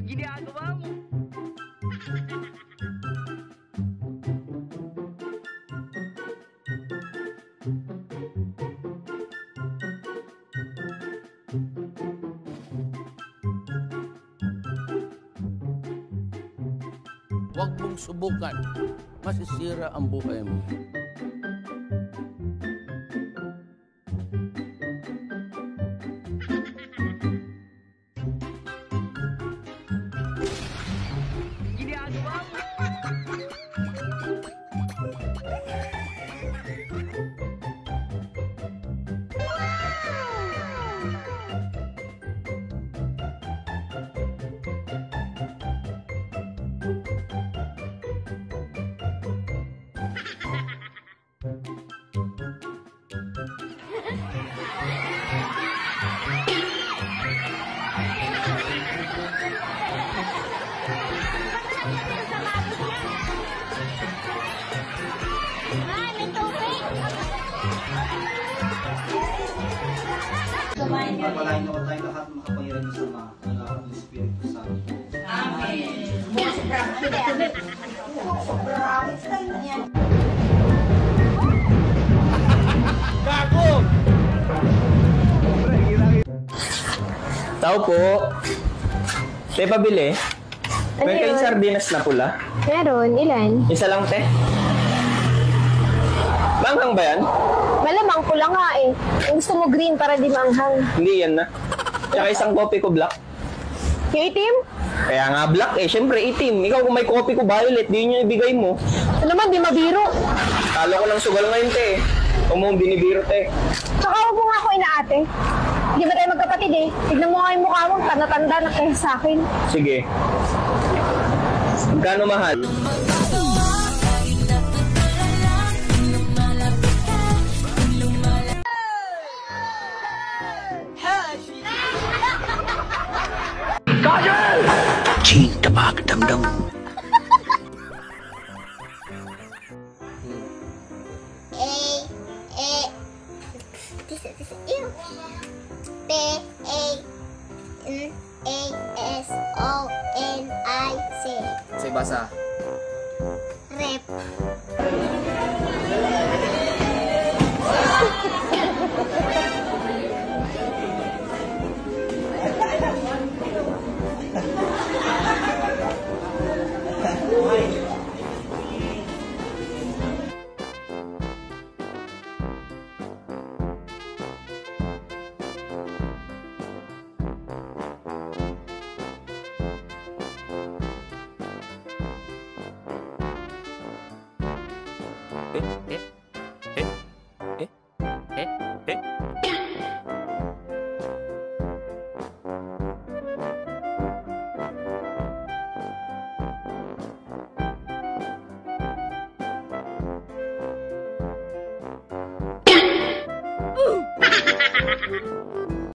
Ginagawa mo. Huwag mong subukan. Masisira ang buhay mo. Ginagawa mo. Pagpalain ako tayo lahat makapangyarihan sa mga anak ng Espiritu Santo. Amen. Gago! Tao po. Te, pabili. Ano Meron kayong yun? sardinas na pula? Meron, ilan? Isa lang, te. Manghang ba yan? Malamang pula nga eh. Ang gusto mo green para di maanghang. Hindi yan na. Tsaka isang kopi ko black. Yung itim? Kaya nga black eh. Siyempre itim. Ikaw kung may kopi ko violet, di nyo ibigay mo. Ano naman, di mabiro. Kala ko lang sugal ngayon, te. Huwag mo binibiro, te. Tsaka huwag mo nga ako inaate. Di ba tayo magkapatid eh? Tignan mo nga yung mukha mo, tanda-tanda na kayo sa akin. Sige. Magkano mahal? Cinta magdamdam. P-A-N-A-S-O-N-I-C. Say basa. Rep. Eh,